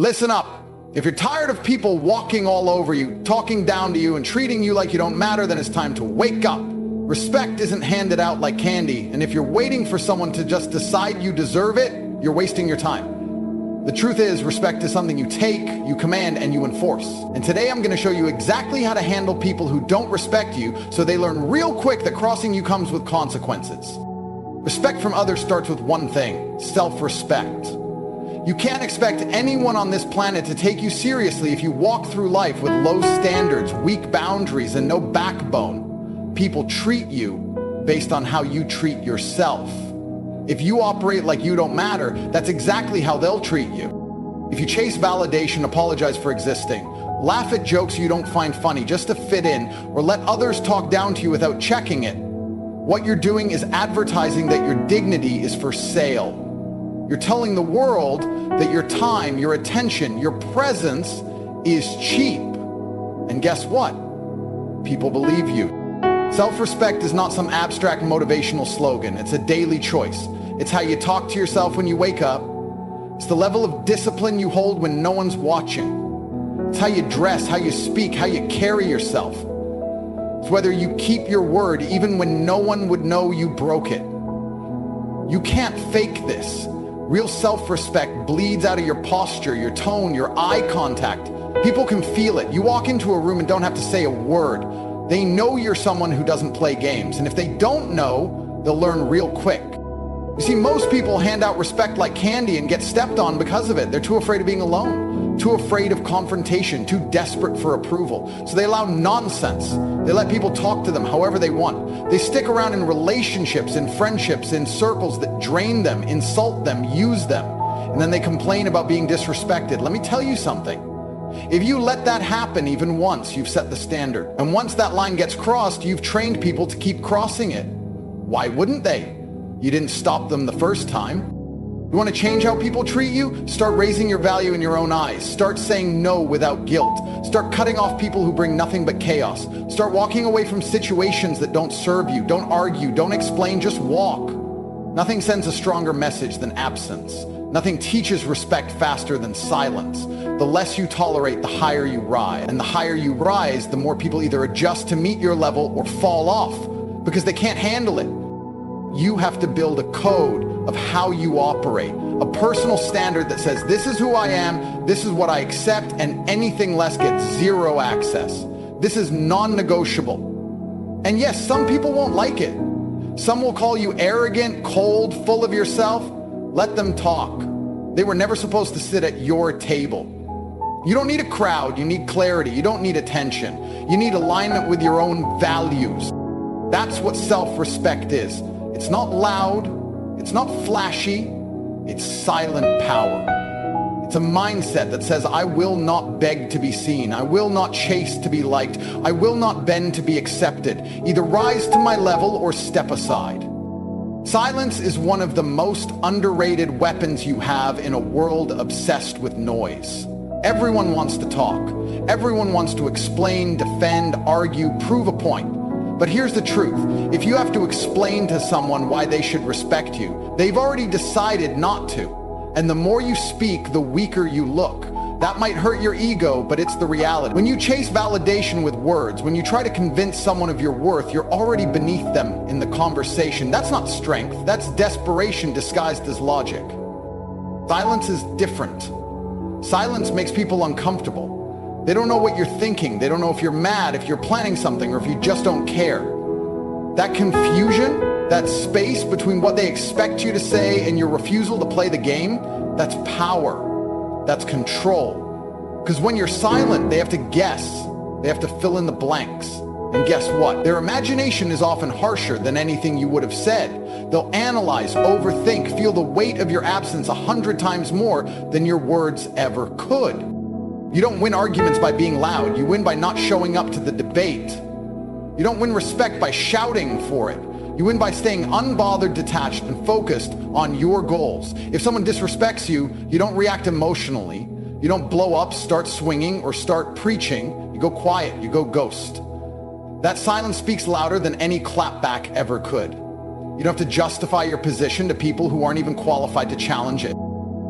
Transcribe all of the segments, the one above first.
Listen up. If you're tired of people walking all over you, talking down to you, and treating you like you don't matter, then it's time to wake up. Respect isn't handed out like candy, and if you're waiting for someone to just decide you deserve it, you're wasting your time. The truth is, respect is something you take, you command, and you enforce. And today I'm going to show you exactly how to handle people who don't respect you so they learn real quick that crossing you comes with consequences. Respect from others starts with one thing: self-respect. You can't expect anyone on this planet to take you seriously if you walk through life with low standards, weak boundaries, and no backbone. People treat you based on how you treat yourself. If you operate like you don't matter, that's exactly how they'll treat you. If you chase validation, apologize for existing, laugh at jokes you don't find funny just to fit in, or let others talk down to you without checking it, what you're doing is advertising that your dignity is for sale. You're telling the world that your time, your attention, your presence is cheap. And guess what? People believe you. Self-respect is not some abstract motivational slogan. It's a daily choice. It's how you talk to yourself when you wake up. It's the level of discipline you hold when no one's watching. It's how you dress, how you speak, how you carry yourself. It's whether you keep your word even when no one would know you broke it. You can't fake this. Real self-respect bleeds out of your posture, your tone, your eye contact. People can feel it. You walk into a room and don't have to say a word. They know you're someone who doesn't play games. And if they don't know, they'll learn real quick. You see, most people hand out respect like candy and get stepped on because of it. They're too afraid of being alone, too afraid of confrontation, too desperate for approval. So they allow nonsense. They let people talk to them however they want. They stick around in relationships, in friendships, in circles that drain them, insult them, use them. And then they complain about being disrespected. Let me tell you something. If you let that happen even once, you've set the standard. And once that line gets crossed, you've trained people to keep crossing it. Why wouldn't they? You didn't stop them the first time. You want to change how people treat you? Start raising your value in your own eyes. Start saying no without guilt. Start cutting off people who bring nothing but chaos. Start walking away from situations that don't serve you. Don't argue, don't explain, just walk. Nothing sends a stronger message than absence. Nothing teaches respect faster than silence. The less you tolerate, the higher you rise. And the higher you rise, the more people either adjust to meet your level or fall off because they can't handle it. You have to build a code of how you operate, a personal standard that says, this is who I am, this is what I accept, and anything less gets zero access. This is non-negotiable. And yes, some people won't like it. Some will call you arrogant, cold, full of yourself. Let them talk. They were never supposed to sit at your table. You don't need a crowd, you need clarity. You don't need attention. You need alignment with your own values. That's what self-respect is. It's not loud, it's not flashy, it's silent power. It's a mindset that says, I will not beg to be seen. I will not chase to be liked. I will not bend to be accepted. Either rise to my level or step aside. Silence is one of the most underrated weapons you have in a world obsessed with noise. Everyone wants to talk. Everyone wants to explain, defend, argue, prove a point. But here's the truth. If you have to explain to someone why they should respect you, they've already decided not to. And the more you speak, the weaker you look. That might hurt your ego, but it's the reality. When you chase validation with words, when you try to convince someone of your worth, you're already beneath them in the conversation. That's not strength. That's desperation disguised as logic. Silence is different. Silence makes people uncomfortable. They don't know what you're thinking. They don't know if you're mad, if you're planning something, or if you just don't care. That confusion, that space between what they expect you to say and your refusal to play the game, that's power. That's control. Because when you're silent, they have to guess. They have to fill in the blanks. And guess what? Their imagination is often harsher than anything you would have said. They'll analyze, overthink, feel the weight of your absence 100 times more than your words ever could. You don't win arguments by being loud. You win by not showing up to the debate. You don't win respect by shouting for it. You win by staying unbothered, detached, and focused on your goals. If someone disrespects you, you don't react emotionally. You don't blow up, start swinging, or start preaching. You go quiet, you go ghost. That silence speaks louder than any clapback ever could. You don't have to justify your position to people who aren't even qualified to challenge it.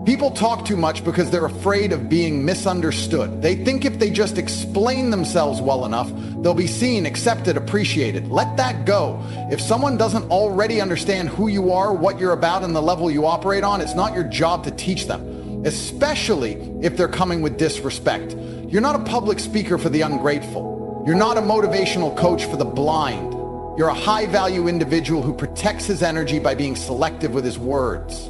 People talk too much because they're afraid of being misunderstood. They think if they just explain themselves well enough, they'll be seen, accepted, appreciated. Let that go. If someone doesn't already understand who you are, what you're about, and the level you operate on, it's not your job to teach them, especially if they're coming with disrespect. You're not a public speaker for the ungrateful. You're not a motivational coach for the blind. You're a high-value individual who protects his energy by being selective with his words.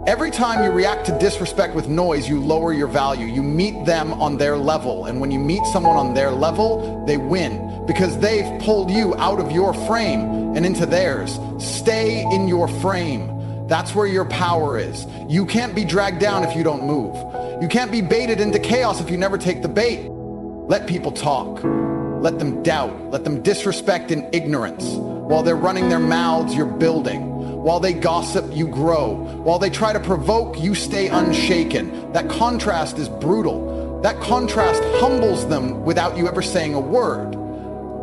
Every time you react to disrespect with noise, you lower your value. You meet them on their level. And when you meet someone on their level, they win because they've pulled you out of your frame and into theirs. Stay in your frame. That's where your power is. You can't be dragged down if you don't move. You can't be baited into chaos if you never take the bait. Let people talk. Let them doubt. Let them disrespect in ignorance. While they're running their mouths, you're building. While they gossip, you grow. While they try to provoke, you stay unshaken. That contrast is brutal. That contrast humbles them without you ever saying a word.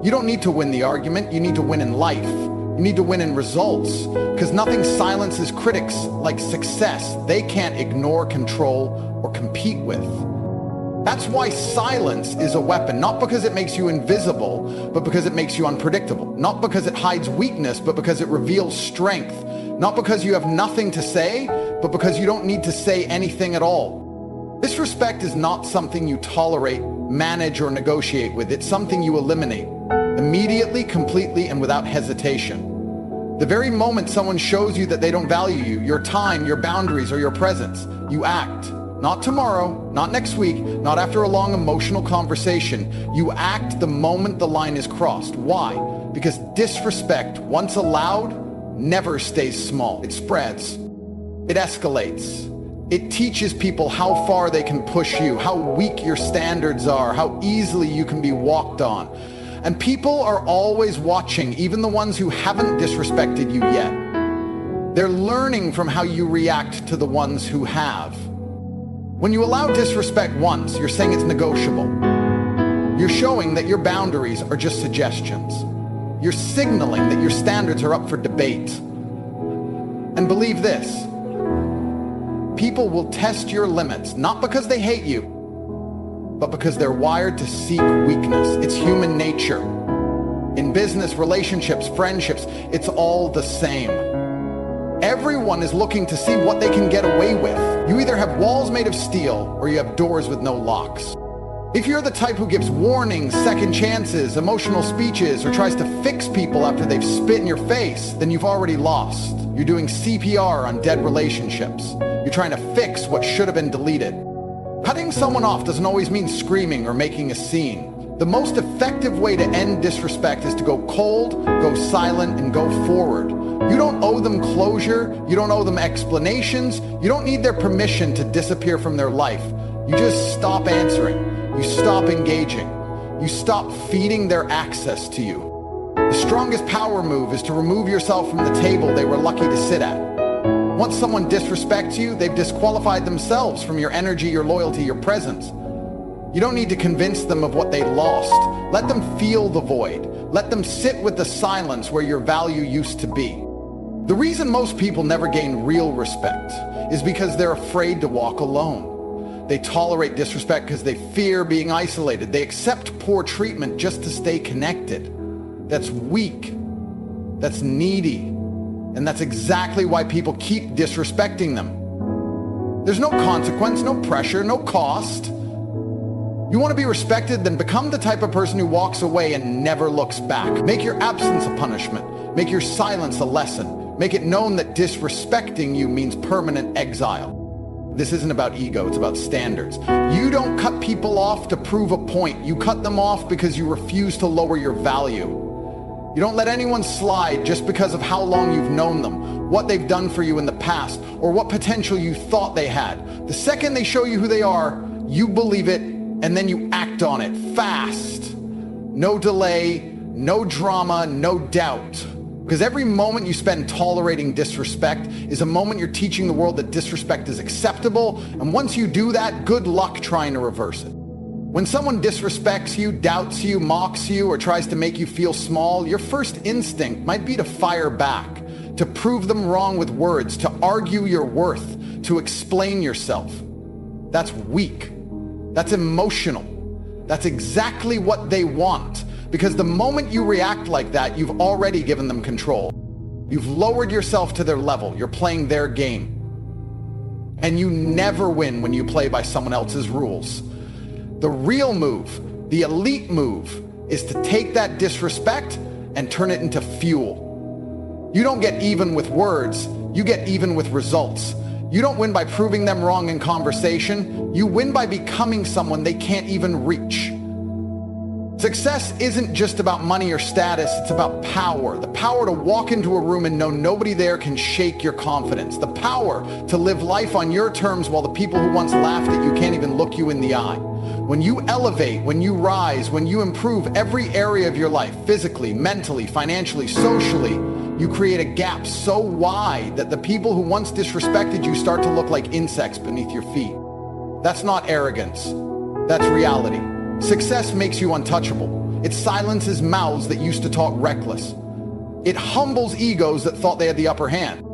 You don't need to win the argument. You need to win in life. You need to win in results. Because nothing silences critics like success. They can't ignore, control, or compete with. That's why silence is a weapon, not because it makes you invisible, but because it makes you unpredictable. Not because it hides weakness, but because it reveals strength. Not because you have nothing to say, but because you don't need to say anything at all. Disrespect is not something you tolerate, manage, or negotiate with. It's something you eliminate, immediately, completely, and without hesitation. The very moment someone shows you that they don't value you, your time, your boundaries, or your presence, you act. Not tomorrow, not next week, not after a long emotional conversation. You act the moment the line is crossed. Why? Because disrespect, once allowed, never stays small. It spreads. It escalates. It teaches people how far they can push you, how weak your standards are, how easily you can be walked on. And people are always watching, even the ones who haven't disrespected you yet. They're learning from how you react to the ones who have. When you allow disrespect once, you're saying it's negotiable. You're showing that your boundaries are just suggestions. You're signaling that your standards are up for debate. And believe this, people will test your limits, not because they hate you, but because they're wired to seek weakness. It's human nature. In business, relationships, friendships, it's all the same. Everyone is looking to see what they can get away with. You either have walls made of steel or you have doors with no locks. If you're the type who gives warnings, second chances, emotional speeches, or tries to fix people after they've spit in your face, then you've already lost. You're doing CPR on dead relationships. You're trying to fix what should have been deleted. Cutting someone off doesn't always mean screaming or making a scene. The most effective way to end disrespect is to go cold, go silent, and go forward. You don't owe them closure. You don't owe them explanations. You don't need their permission to disappear from their life. You just stop answering. You stop engaging. You stop feeding their access to you. The strongest power move is to remove yourself from the table they were lucky to sit at. Once someone disrespects you, they've disqualified themselves from your energy, your loyalty, your presence. You don't need to convince them of what they lost. Let them feel the void. Let them sit with the silence where your value used to be. The reason most people never gain real respect is because they're afraid to walk alone. They tolerate disrespect because they fear being isolated. They accept poor treatment just to stay connected. That's weak. That's needy. And that's exactly why people keep disrespecting them. There's no consequence, no pressure, no cost. You want to be respected? Then become the type of person who walks away and never looks back. Make your absence a punishment. Make your silence a lesson. Make it known that disrespecting you means permanent exile. This isn't about ego, it's about standards. You don't cut people off to prove a point. You cut them off because you refuse to lower your value. You don't let anyone slide just because of how long you've known them, what they've done for you in the past, or what potential you thought they had. The second they show you who they are, you believe it, and then you act on it fast. No delay, no drama, no doubt. Because every moment you spend tolerating disrespect is a moment you're teaching the world that disrespect is acceptable, and once you do that, good luck trying to reverse it. When someone disrespects you, doubts you, mocks you, or tries to make you feel small, your first instinct might be to fire back, to prove them wrong with words, to argue your worth, to explain yourself. That's weak. That's emotional. That's exactly what they want. Because the moment you react like that, you've already given them control. You've lowered yourself to their level. You're playing their game. And you never win when you play by someone else's rules. The real move, the elite move, is to take that disrespect and turn it into fuel. You don't get even with words, you get even with results. You don't win by proving them wrong in conversation, you win by becoming someone they can't even reach. Success isn't just about money or status, it's about power. The power to walk into a room and know nobody there can shake your confidence. The power to live life on your terms while the people who once laughed at you can't even look you in the eye. When you elevate, when you rise, when you improve every area of your life, physically, mentally, financially, socially, you create a gap so wide that the people who once disrespected you start to look like insects beneath your feet. That's not arrogance. That's reality. Success makes you untouchable. It silences mouths that used to talk reckless. It humbles egos that thought they had the upper hand.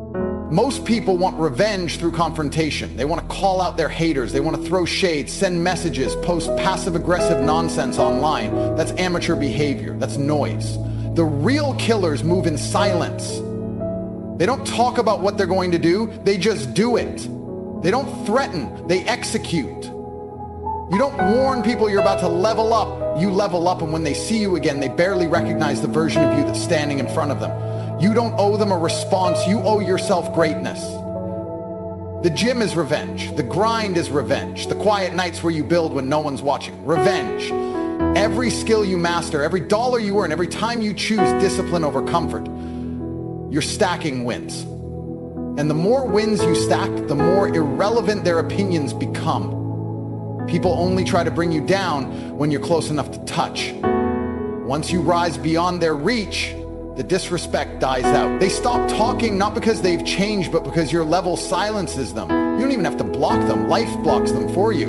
Most people want revenge through confrontation. They want to call out their haters. They want to throw shade, send messages, post passive-aggressive nonsense online. That's amateur behavior. That's noise. The real killers move in silence. They don't talk about what they're going to do. They just do it. They don't threaten. They execute. You don't warn people you're about to level up. You level up, and when they see you again, they barely recognize the version of you that's standing in front of them. You don't owe them a response. You owe yourself greatness. The gym is revenge. The grind is revenge. The quiet nights where you build when no one's watching. Revenge. Every skill you master, every dollar you earn, every time you choose discipline over comfort, you're stacking wins. And the more wins you stack, the more irrelevant their opinions become. People only try to bring you down when you're close enough to touch. Once you rise beyond their reach, the disrespect dies out. They stop talking not because they've changed, but because your level silences them. You don't even have to block them. Life blocks them for you.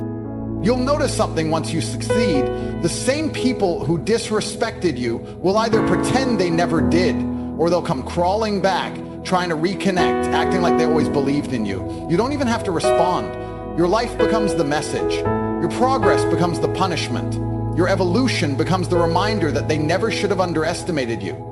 You'll notice something once you succeed. The same people who disrespected you will either pretend they never did, or they'll come crawling back, trying to reconnect, acting like they always believed in you. You don't even have to respond. Your life becomes the message. Your progress becomes the punishment. Your evolution becomes the reminder that they never should have underestimated you.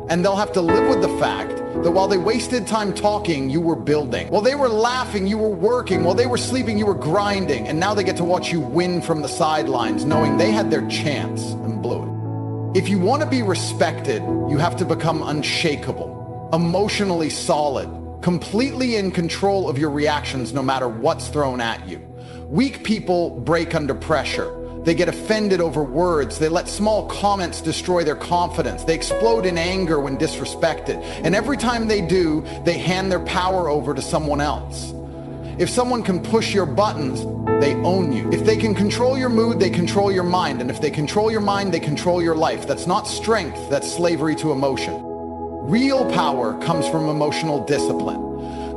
And they'll have to live with the fact that while they wasted time talking, you were building. While they were laughing, you were working. While they were sleeping, you were grinding. And now they get to watch you win from the sidelines, knowing they had their chance and blew it. If you want to be respected, you have to become unshakable, emotionally solid, completely in control of your reactions no matter what's thrown at you. Weak people break under pressure. They get offended over words. They let small comments destroy their confidence. They explode in anger when disrespected. And every time they do, they hand their power over to someone else. If someone can push your buttons, they own you. If they can control your mood, they control your mind. And if they control your mind, they control your life. That's not strength, that's slavery to emotion. Real power comes from emotional discipline.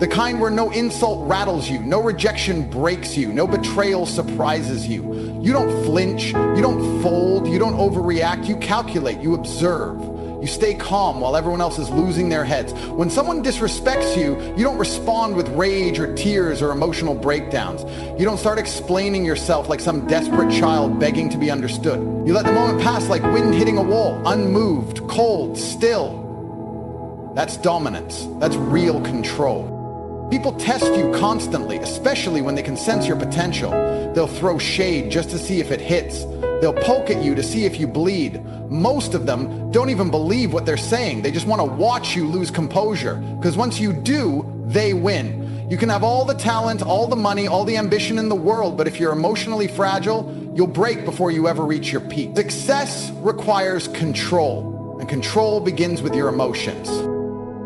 The kind where no insult rattles you, no rejection breaks you, no betrayal surprises you. You don't flinch, you don't fold, you don't overreact, you calculate, you observe. You stay calm while everyone else is losing their heads. When someone disrespects you, you don't respond with rage or tears or emotional breakdowns. You don't start explaining yourself like some desperate child begging to be understood. You let the moment pass like wind hitting a wall, unmoved, cold, still. That's dominance. That's real control. People test you constantly, especially when they can sense your potential. They'll throw shade just to see if it hits. They'll poke at you to see if you bleed. Most of them don't even believe what they're saying. They just want to watch you lose composure. Because once you do, they win. You can have all the talent, all the money, all the ambition in the world, but if you're emotionally fragile, you'll break before you ever reach your peak. Success requires control, and control begins with your emotions.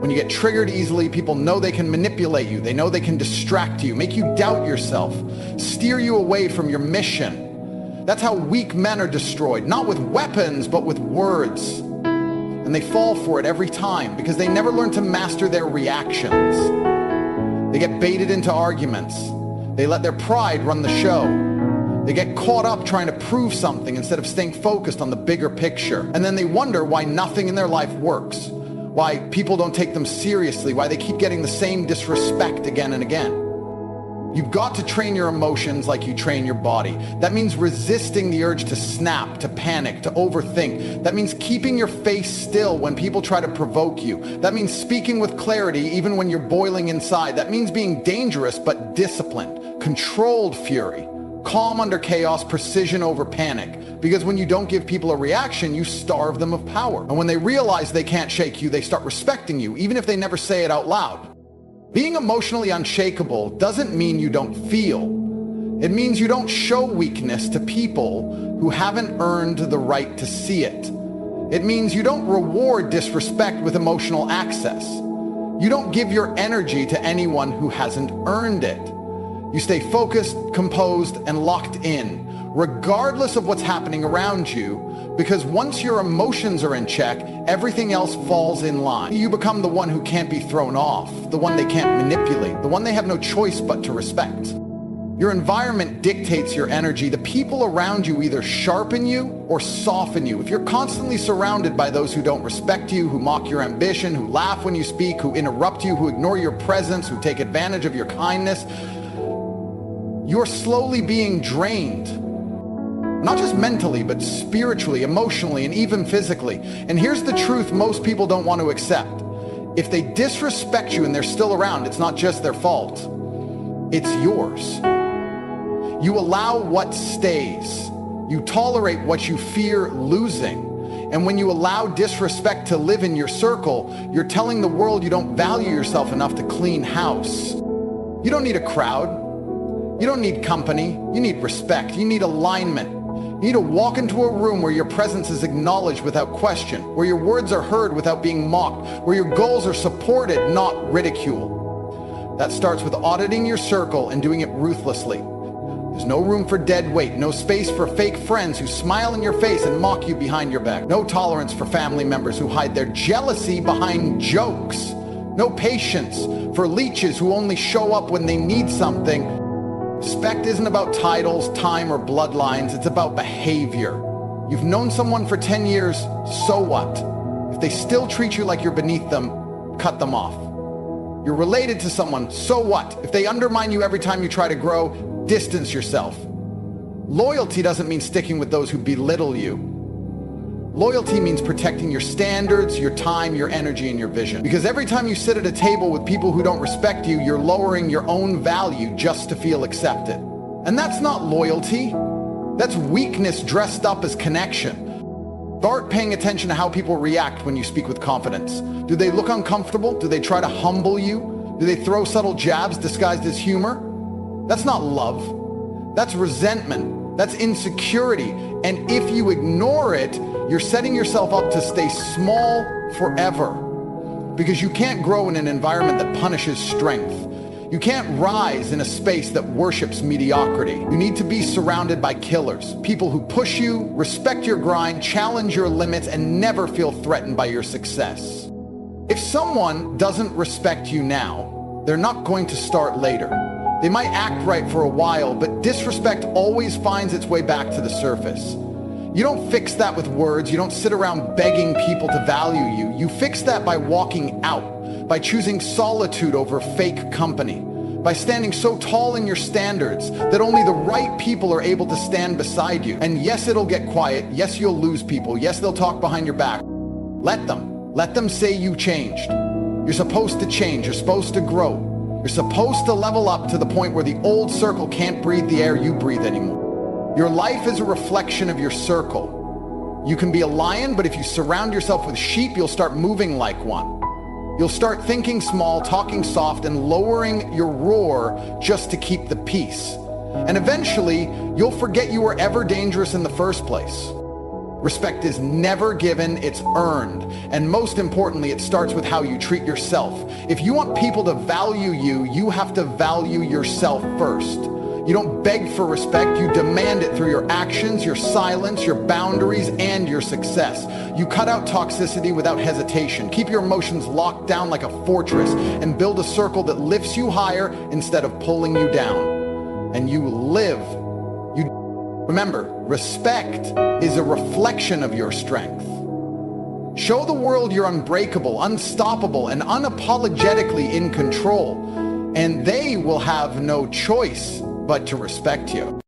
When you get triggered easily, people know they can manipulate you. They know they can distract you, make you doubt yourself, steer you away from your mission. That's how weak men are destroyed, not with weapons, but with words. And they fall for it every time because they never learn to master their reactions. They get baited into arguments. They let their pride run the show. They get caught up trying to prove something instead of staying focused on the bigger picture. And then they wonder why nothing in their life works. why people don't take them seriously, why they keep getting the same disrespect again and again. You've got to train your emotions like you train your body. That means resisting the urge to snap, to panic, to overthink. That means keeping your face still when people try to provoke you. That means speaking with clarity even when you're boiling inside. That means being dangerous but disciplined, controlled fury, calm under chaos, precision over panic. Because when you don't give people a reaction, you starve them of power. And when they realize they can't shake you, they start respecting you, even if they never say it out loud. Being emotionally unshakable doesn't mean you don't feel. It means you don't show weakness to people who haven't earned the right to see it. It means you don't reward disrespect with emotional access. You don't give your energy to anyone who hasn't earned it. You stay focused, composed, and locked in, regardless of what's happening around you, because once your emotions are in check, everything else falls in line. You become the one who can't be thrown off, the one they can't manipulate, the one they have no choice but to respect. Your environment dictates your energy. The people around you either sharpen you or soften you. If you're constantly surrounded by those who don't respect you, who mock your ambition, who laugh when you speak, who interrupt you, who ignore your presence, who take advantage of your kindness, you're slowly being drained. Not just mentally, but spiritually, emotionally, and even physically. And here's the truth most people don't want to accept. If they disrespect you and they're still around, it's not just their fault. It's yours. You allow what stays. You tolerate what you fear losing. And when you allow disrespect to live in your circle, you're telling the world you don't value yourself enough to clean house. You don't need a crowd. You don't need company. You need respect. You need alignment. You need to walk into a room where your presence is acknowledged without question, where your words are heard without being mocked, where your goals are supported, not ridiculed. That starts with auditing your circle and doing it ruthlessly. There's no room for dead weight, no space for fake friends who smile in your face and mock you behind your back, no tolerance for family members who hide their jealousy behind jokes, no patience for leeches who only show up when they need something. Respect isn't about titles, time, or bloodlines. It's about behavior. You've known someone for 10 years, so what? If they still treat you like you're beneath them, cut them off. You're related to someone, so what? If they undermine you every time you try to grow, distance yourself. Loyalty doesn't mean sticking with those who belittle you. Loyalty means protecting your standards, your time, your energy, and your vision. Because every time you sit at a table with people who don't respect you, you're lowering your own value just to feel accepted. And that's not loyalty. That's weakness dressed up as connection. Start paying attention to how people react when you speak with confidence. Do they look uncomfortable? Do they try to humble you? Do they throw subtle jabs disguised as humor? That's not love. That's resentment. That's insecurity. And if you ignore it, you're setting yourself up to stay small forever. Because you can't grow in an environment that punishes strength. You can't rise in a space that worships mediocrity. You need to be surrounded by killers, people who push you, respect your grind, challenge your limits, and never feel threatened by your success. If someone doesn't respect you now, they're not going to start later. They might act right for a while, but disrespect always finds its way back to the surface. You don't fix that with words. You don't sit around begging people to value you. You fix that by walking out, by choosing solitude over fake company, by standing so tall in your standards that only the right people are able to stand beside you. And yes, it'll get quiet. Yes, you'll lose people. Yes, they'll talk behind your back. Let them say you changed. You're supposed to change. You're supposed to grow. You're supposed to level up to the point where the old circle can't breathe the air you breathe anymore. Your life is a reflection of your circle. You can be a lion, but if you surround yourself with sheep, you'll start moving like one. You'll start thinking small, talking soft, and lowering your roar just to keep the peace. And eventually, you'll forget you were ever dangerous in the first place. Respect is never given, it's earned. And most importantly, it starts with how you treat yourself. If you want people to value you, you have to value yourself first. You don't beg for respect, you demand it through your actions, your silence, your boundaries, and your success. You cut out toxicity without hesitation. Keep your emotions locked down like a fortress and build a circle that lifts you higher instead of pulling you down. And you live. Remember, respect is a reflection of your strength. Show the world you're unbreakable, unstoppable, and unapologetically in control, and they will have no choice but to respect you.